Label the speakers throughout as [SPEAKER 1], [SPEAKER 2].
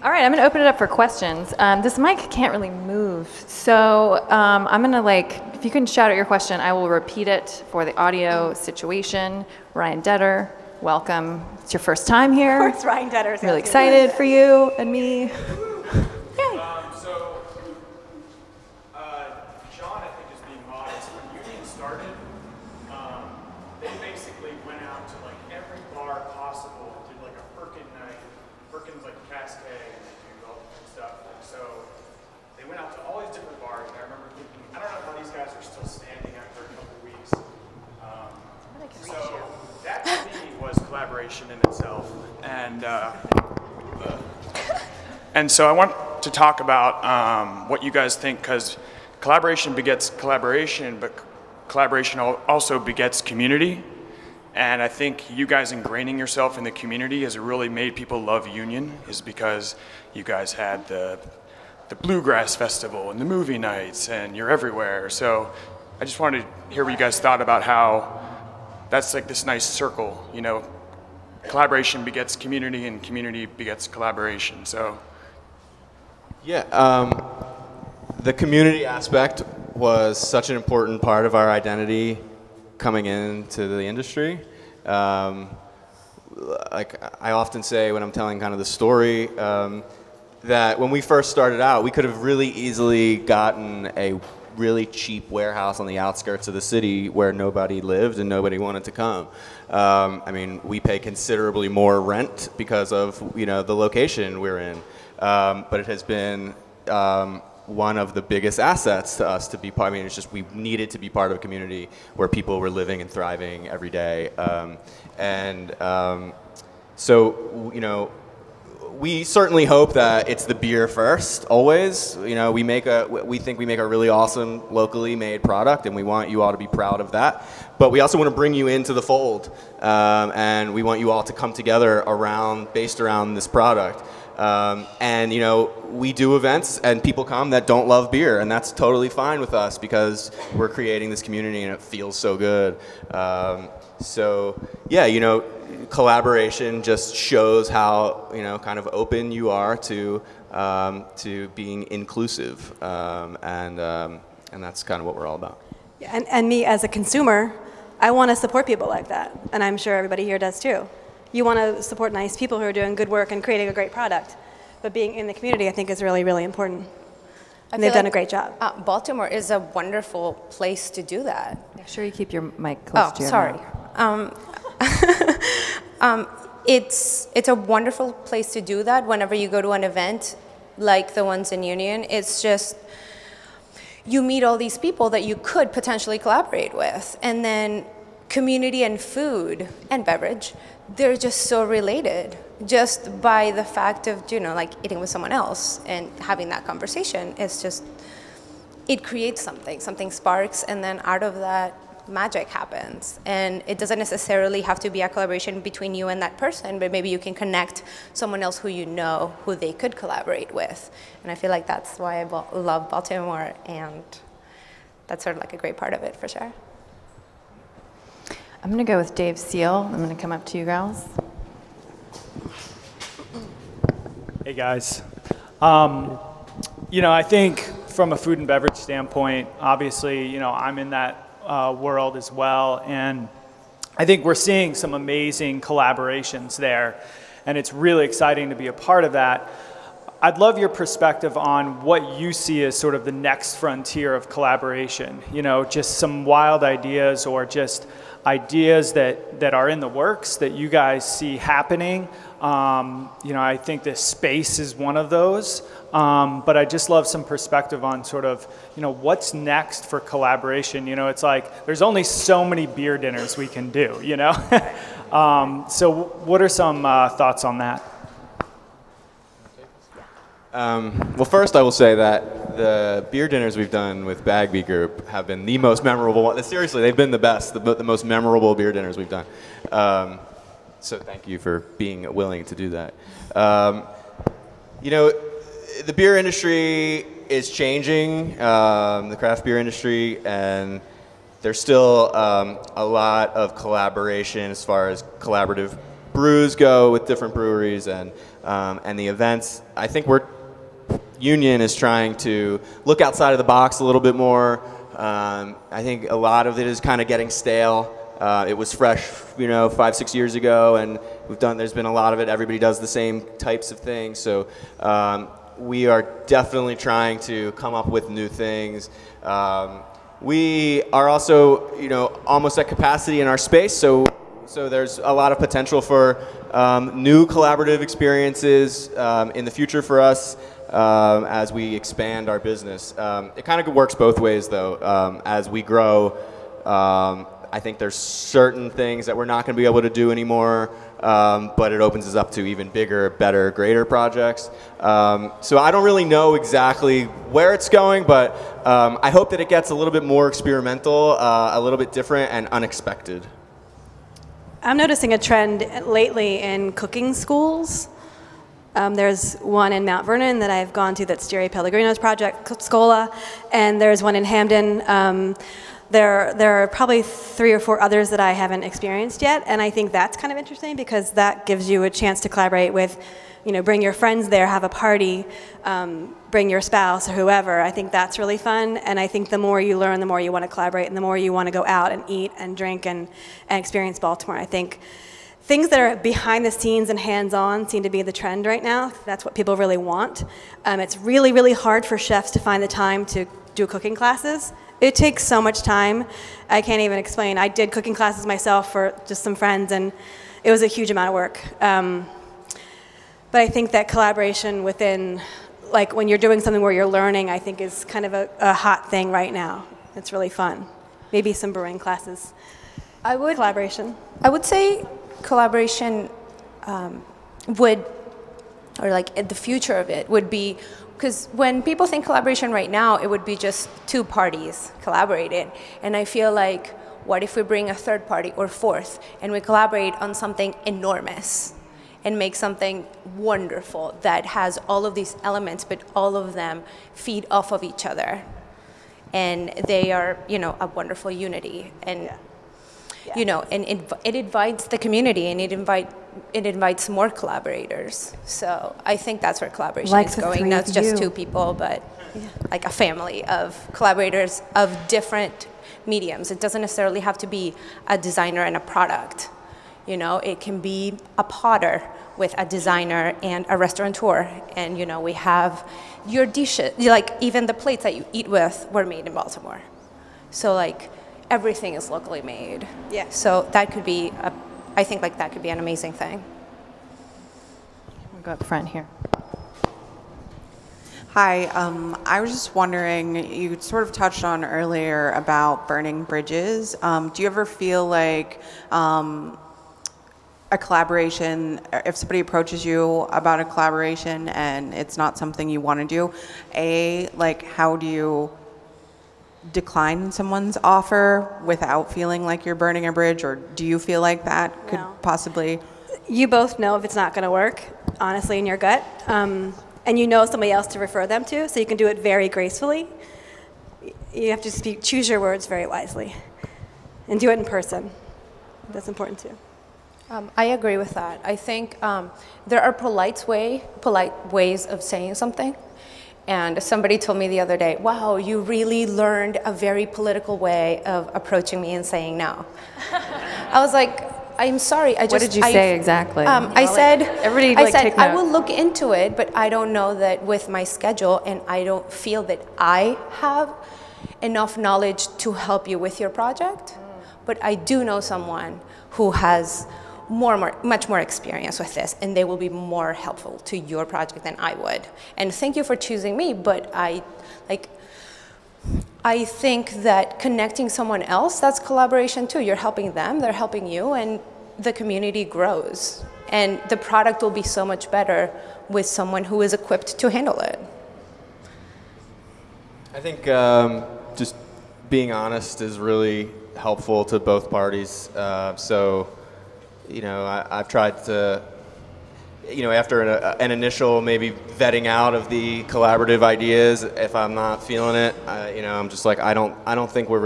[SPEAKER 1] All right, I'm going to open it up for questions. This mic can't really move, so I'm going to, if you can shout out your question, I will repeat it for the audio situation. Ryan Detter, welcome. It's your first time here.
[SPEAKER 2] Of course, Ryan Detter's
[SPEAKER 1] really excited for you and me.
[SPEAKER 3] John, I think, is being modest. When Union started, they basically went out to every bar possible and did a Firkin night. Firkin's Cascade, and they do all different stuff. And so they went out to all these different bars, and I remember thinking, I don't know how these guys are still standing after a couple weeks. So that to me was collaboration in itself. And so I want to talk about what you guys think, because collaboration begets collaboration, but collaboration also begets community. And I think you guys ingraining yourself in the community has really made people love Union, is because you guys had the Bluegrass Festival and the movie nights, and you're everywhere. So I just wanted to hear what you guys thought about how that's this nice circle, collaboration begets community and community begets collaboration. So.
[SPEAKER 4] Yeah, the community aspect was such an important part of our identity coming into the industry. I often say when I'm telling kind of the story, that when we first started out, we could have really easily gotten a really cheap warehouse on the outskirts of the city where nobody lived and nobody wanted to come. I mean, we pay considerably more rent because of the location we're in, but it has been one of the biggest assets to us to be part. I mean, it's just we needed to be part of a community where people were living and thriving every day, so we certainly hope that it's the beer first, always. We think we make a really awesome locally made product, and we want you all to be proud of that. But we also want to bring you into the fold, and we want you all to come together based around this product. We do events, and people come that don't love beer, and that's totally fine with us because we're creating this community, and it feels so good. Collaboration just shows how kind of open you are to being inclusive, and that's kind of what we're all about.
[SPEAKER 2] Yeah, and me as a consumer, I want to support people like that, and I'm sure everybody here does too. You want to support nice people who are doing good work and creating a great product, but being in the community, I think, is really, really important. And they've done a great job.
[SPEAKER 5] Baltimore is a wonderful place to do that.
[SPEAKER 1] Make sure you keep your mic close to your mouth.
[SPEAKER 5] It's a wonderful place to do that whenever you go to an event like the ones in Union. It's just, you meet all these people that you could potentially collaborate with. And then community and food and beverage, they're just so related just by the fact of, eating with someone else and having that conversation. It's just, it creates something sparks, and then out of that, magic happens. And it doesn't necessarily have to be a collaboration between you and that person, but maybe you can connect someone else who they could collaborate with. And I feel like that's why I love Baltimore, and that's sort of a great part of it for sure.
[SPEAKER 1] I'm going to go with Dave Seal. I'm going to come up to you girls.
[SPEAKER 3] Hey guys. I think from a food and beverage standpoint, obviously, I'm in that world as well, and I think we're seeing some amazing collaborations there, and it's really exciting to be a part of that. I'd love your perspective on what you see as sort of the next frontier of collaboration, just some wild ideas or just ideas that are in the works that you guys see happening. I think this space is one of those, but I just love some perspective on sort of, what's next for collaboration. It's like there's only so many beer dinners we can do, So what are some thoughts on that?
[SPEAKER 4] Well, first I will say that the beer dinners we've done with Bagby Group have been the most memorable one. Seriously, they've been the best, the most memorable beer dinners we've done. So thank you for being willing to do that. The beer industry is changing, the craft beer industry, and there's still a lot of collaboration as far as collaborative brews go with different breweries and the events. I think Union is trying to look outside of the box a little bit more. I think a lot of it is kind of getting stale. It was fresh, 5-6 years ago, and there's been a lot of it. Everybody does the same types of things. So we are definitely trying to come up with new things. We are also, almost at capacity in our space. So there's a lot of potential for new collaborative experiences in the future for us as we expand our business. It kind of works both ways, though. As we grow, I think there's certain things that we're not going to be able to do anymore, but it opens us up to even bigger, better, greater projects. So I don't really know exactly where it's going, but I hope that it gets a little bit more experimental, a little bit different and unexpected.
[SPEAKER 2] I'm noticing a trend lately in cooking schools. There's one in Mount Vernon that I've gone to that's Jerry Pellegrino's project, Scola, and there's one in Hamden. There are probably 3 or 4 others that I haven't experienced yet, and I think that's kind of interesting because that gives you a chance to collaborate with, bring your friends there, have a party, bring your spouse or whoever. I think that's really fun, and I think the more you learn, the more you want to collaborate, and the more you want to go out and eat and drink and experience Baltimore. I think things that are behind the scenes and hands-on seem to be the trend right now. That's what people really want. It's really, really hard for chefs to find the time to do cooking classes. It takes so much time. I can't even explain. I did cooking classes myself for just some friends, and it was a huge amount of work. But I think that collaboration within, like when you're doing something where you're learning, I think is kind of a hot thing right now. It's really fun. Maybe some brewing classes. Collaboration.
[SPEAKER 5] I would say collaboration the future of it would be, because when people think collaboration right now, it would be just 2 parties collaborating. And I feel like, what if we bring a 3rd party or 4th and we collaborate on something enormous and make something wonderful that has all of these elements, but all of them feed off of each other. And they are, a wonderful unity. And, and it invites the community, and it invites more collaborators. So I think that's where collaboration is going. Not just 2 people, but like a family of collaborators of different mediums. It doesn't necessarily have to be a designer and a product. It can be a potter with a designer and a restaurateur. And, we have your dishes, like even the plates that you eat with were made in Baltimore. So like everything is locally made.
[SPEAKER 2] Yeah.
[SPEAKER 5] So that could be I think that could be an amazing thing.
[SPEAKER 1] We'll go up front here.
[SPEAKER 6] Hi, I was just wondering, you sort of touched on earlier about burning bridges. Do you ever feel like a collaboration, if somebody approaches you about a collaboration and it's not something you want to do, how do you decline someone's offer without feeling like you're burning a bridge, or do you feel like that could possibly?
[SPEAKER 2] You both know if it's not going to work, honestly, in your gut, and you know somebody else to refer them to, so you can do it very gracefully. You have to choose your words very wisely, and do it in person. That's important too.
[SPEAKER 5] I agree with that. I think there are polite ways of saying something. And somebody told me the other day, wow, you really learned a very political way of approaching me and saying no. I was like, I'm sorry.
[SPEAKER 1] What did you say exactly?
[SPEAKER 5] I said,
[SPEAKER 1] take
[SPEAKER 5] I
[SPEAKER 1] note.
[SPEAKER 5] will look into it, but I don't know that with my schedule, and I don't feel that I have enough knowledge to help you with your project. But I do know someone who has much more experience with this, and they will be more helpful to your project than I would. And thank you for choosing me, but I think that connecting someone else, that's collaboration too. You're helping them, they're helping you, and the community grows. And the product will be so much better with someone who is equipped to handle it.
[SPEAKER 4] I think just being honest is really helpful to both parties. I've tried to, after an initial maybe vetting out of the collaborative ideas, if I'm not feeling it, I'm just like, I don't think we're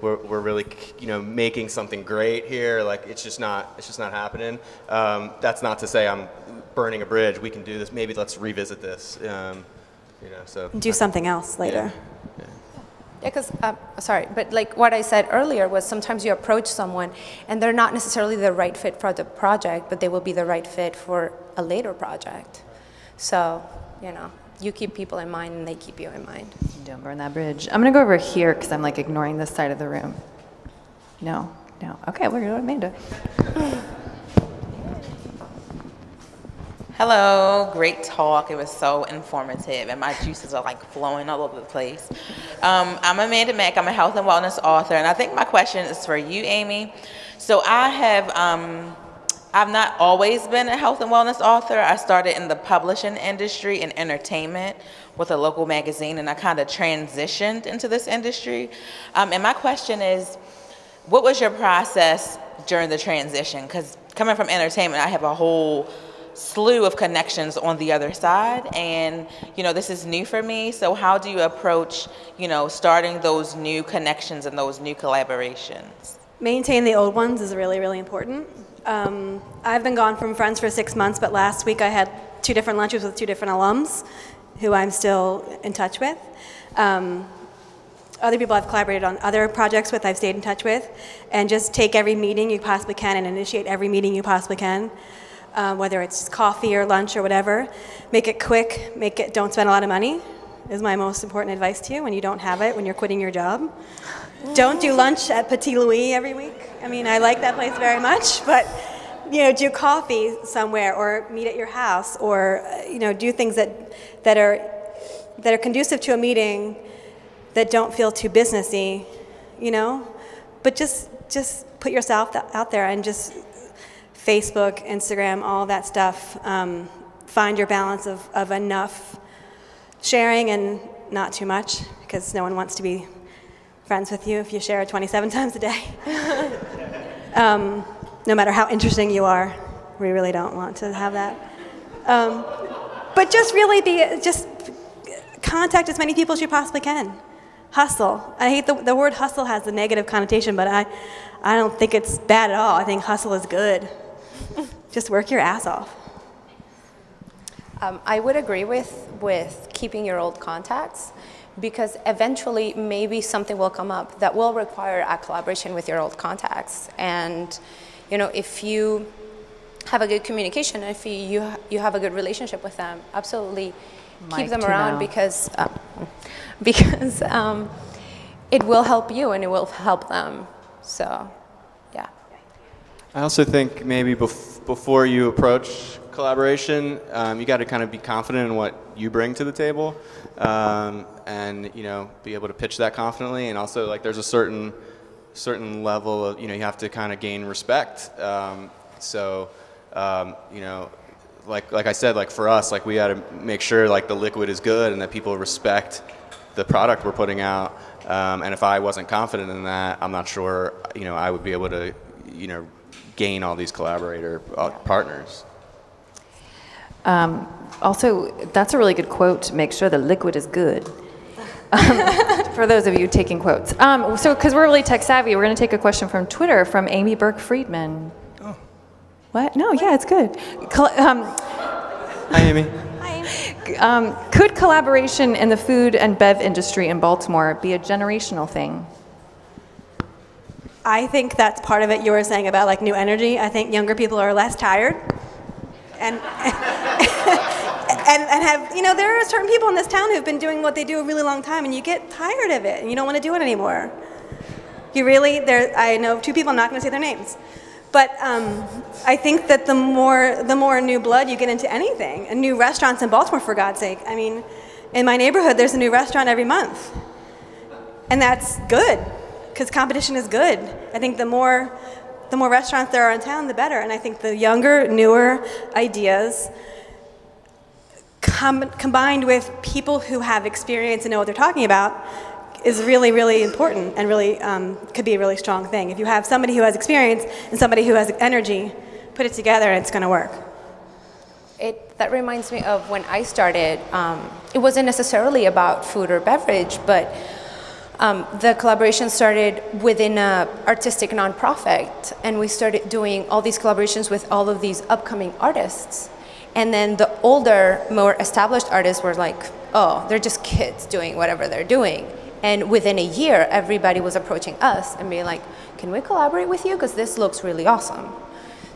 [SPEAKER 4] we're really, you know, making something great here. Like it's just not happening. That's not to say I'm burning a bridge. We can do this. Maybe let's revisit this. You know, so
[SPEAKER 2] Do something else later.
[SPEAKER 4] Yeah.
[SPEAKER 5] Yeah, because, sorry, but like what I said earlier was sometimes you approach someone and they're not necessarily the right fit for the project, but they will be the right fit for a later project. So, you know, you keep people in mind and they keep you in mind.
[SPEAKER 1] Don't burn that bridge. I'm going to go over here because I'm like ignoring this side of the room. No. Okay, we're going to Amanda.
[SPEAKER 7] Hello, great talk. It was so informative, and my juices are like flowing all over the place. I'm Amanda Mack. I'm a health and wellness author, and I think my question is for you, Amy. So I've not always been a health and wellness author. I started in the publishing industry and entertainment with a local magazine, and I kind of transitioned into this industry. And my question is, what was your process during the transition? Because coming from entertainment, I have a whole slew of connections on the other side, and you know, this is new for me. So how do you approach, you know, starting those new connections and those new collaborations?
[SPEAKER 2] Maintain the old ones is really, really important. I've been gone from Friends for 6 months, but last week I had 2 different lunches with 2 different alums who I'm still in touch with. Other people I've collaborated on other projects with, I've stayed in touch with, and just take every meeting you possibly can and initiate every meeting you possibly can. Whether it's coffee or lunch or whatever. Make it quick, don't spend a lot of money, is my most important advice to you when you don't have it, when you're quitting your job. Don't do lunch at Petit Louis every week. I mean, I like that place very much, but you know, do coffee somewhere or meet at your house, or you know, do things that are conducive to a meeting that don't feel too businessy, you know? But just put yourself out there and just Facebook, Instagram, all that stuff. Find your balance of enough sharing and not too much, because no one wants to be friends with you if you share 27 times a day. No matter how interesting you are, we really don't want to have that. But just contact as many people as you possibly can. Hustle. I hate the word hustle has a negative connotation, but I don't think it's bad at all. I think hustle is good. Just work your ass off.
[SPEAKER 5] I would agree with keeping your old contacts, because eventually maybe something will come up that will require a collaboration with your old contacts. And you know, if you have a good communication, if you have a good relationship with them, absolutely keep them around, because it will help you and it will help them. So, yeah.
[SPEAKER 4] I also think maybe before you approach collaboration, you got to kind of be confident in what you bring to the table, and you know, be able to pitch that confidently. And also, like, there's a certain level of, you know, you have to kind of gain respect. You know, like I said, like for us, like we got to make sure like the liquid is good and that people respect the product we're putting out. And if I wasn't confident in that, I'm not sure, you know, I would be able to, you know, gain all these collaborator partners.
[SPEAKER 1] Also, that's a really good quote. Make sure the liquid is good. For those of you taking quotes. So, because we're really tech savvy, we're going to take a question from Twitter from Amy Burke-Friedman.
[SPEAKER 4] Oh.
[SPEAKER 1] What? No, yeah, it's good.
[SPEAKER 4] Hi, Amy.
[SPEAKER 1] Could collaboration in the food and bev industry in Baltimore be a generational thing?
[SPEAKER 2] I think that's part of it. You were saying about like new energy. I think younger people are less tired, and have, you know, there are certain people in this town who've been doing what they do a really long time, and you get tired of it and you don't want to do it anymore. You really, I know 2 people, I'm not going to say their names, but I think that the more new blood you get into anything, and new restaurants in Baltimore, for God's sake. I mean, in my neighborhood, there's a new restaurant every month, and that's good, because competition is good. I think the more restaurants there are in town, the better. And I think the younger, newer ideas combined with people who have experience and know what they're talking about is really, really important, and really could be a really strong thing. If you have somebody who has experience and somebody who has energy, put it together and it's going to work.
[SPEAKER 5] That reminds me of when I started. It wasn't necessarily about food or beverage, but The collaboration started within a artistic nonprofit, and we started doing all these collaborations with all of these upcoming artists. And then the older, more established artists were like, oh, they're just kids doing whatever they're doing. And within a year, everybody was approaching us and being like, can we collaborate with you? Because this looks really awesome.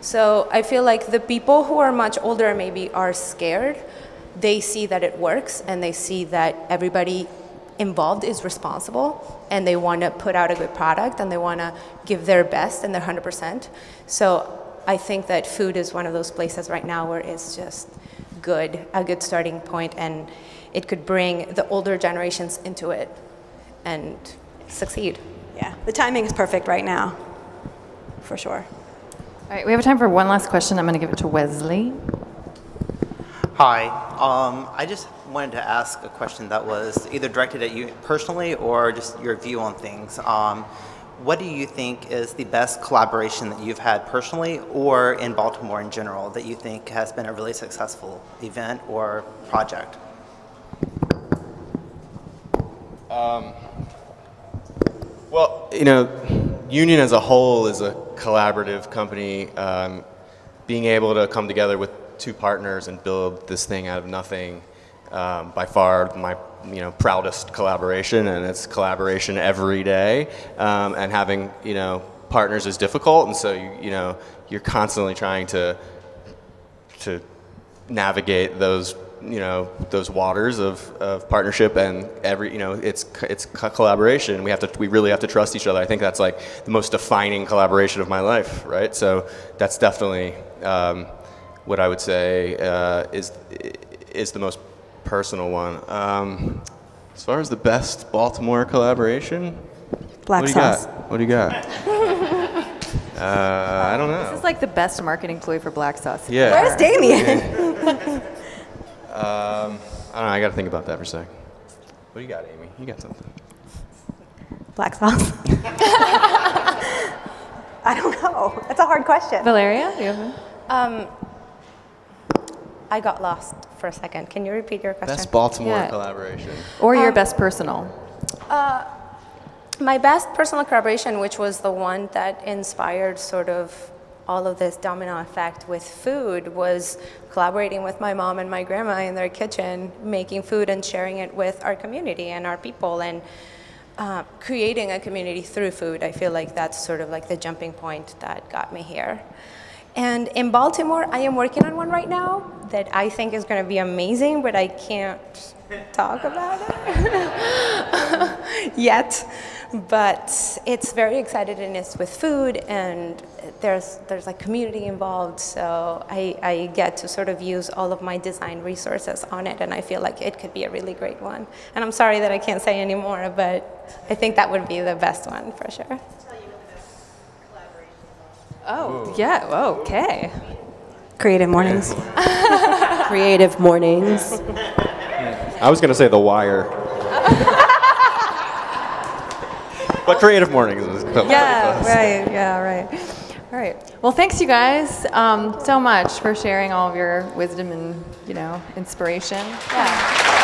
[SPEAKER 5] So I feel like the people who are much older maybe are scared. They see that it works, and they see that everybody involved is responsible, and they want to put out a good product, and they want to give their best and their 100%. So I think that food is one of those places right now where it's just good, a good starting point, and it could bring the older generations into it and succeed.
[SPEAKER 2] Yeah, the timing is perfect right now, for sure.
[SPEAKER 1] All right, we have time for one last question. I'm going to give it to Wesley.
[SPEAKER 8] Hi. I just wanted to ask a question that was either directed at you personally or just your view on things. What do you think is the best collaboration that you've had personally or in Baltimore in general that you think has been a really successful event or project?
[SPEAKER 4] Well, you know, Union as a whole is a collaborative company. Being able to come together with two partners and build this thing out of nothing, by far my proudest collaboration, and it's collaboration every day. And having partners is difficult, and so you're constantly trying to navigate those waters of partnership, and it's collaboration. We really have to trust each other. I think that's like the most defining collaboration of my life, right? So that's definitely what I would say is the most personal one. As far as the best Baltimore collaboration,
[SPEAKER 2] Black sauce.
[SPEAKER 4] What do you got? I don't know.
[SPEAKER 1] This is like the best marketing ploy for black sauce.
[SPEAKER 4] Yeah.
[SPEAKER 2] Where's Damien?
[SPEAKER 4] I don't know. I got to think about that for a sec. What do you got, Amy? You got something?
[SPEAKER 2] Black sauce. I don't know. That's a hard question.
[SPEAKER 1] Valeria, do you have one?
[SPEAKER 5] I got lost for a second. Can you repeat your question?
[SPEAKER 4] Best Baltimore
[SPEAKER 1] Yeah.
[SPEAKER 4] collaboration.
[SPEAKER 1] Or your best personal?
[SPEAKER 5] My best personal collaboration, which was the one that inspired sort of all of this domino effect with food, was collaborating with my mom and my grandma in their kitchen, making food and sharing it with our community and our people, and creating a community through food. I feel like that's sort of like the jumping point that got me here. And in Baltimore, I am working on one right now that I think is going to be amazing, but I can't talk about it yet. But it's very excited, and it's with food, and there's like community involved, so I get to sort of use all of my design resources on it, and I feel like it could be a really great one. And I'm sorry that I can't say any more, but I think that would be the best one for sure.
[SPEAKER 1] Oh, yeah, okay.
[SPEAKER 2] Creative Mornings.
[SPEAKER 9] Creative Mornings.
[SPEAKER 4] I was going to say The Wire. But Creative Mornings is
[SPEAKER 1] Yeah, right, yeah, right. All right. Well, thanks you guys so much for sharing all of your wisdom and, inspiration. Yeah.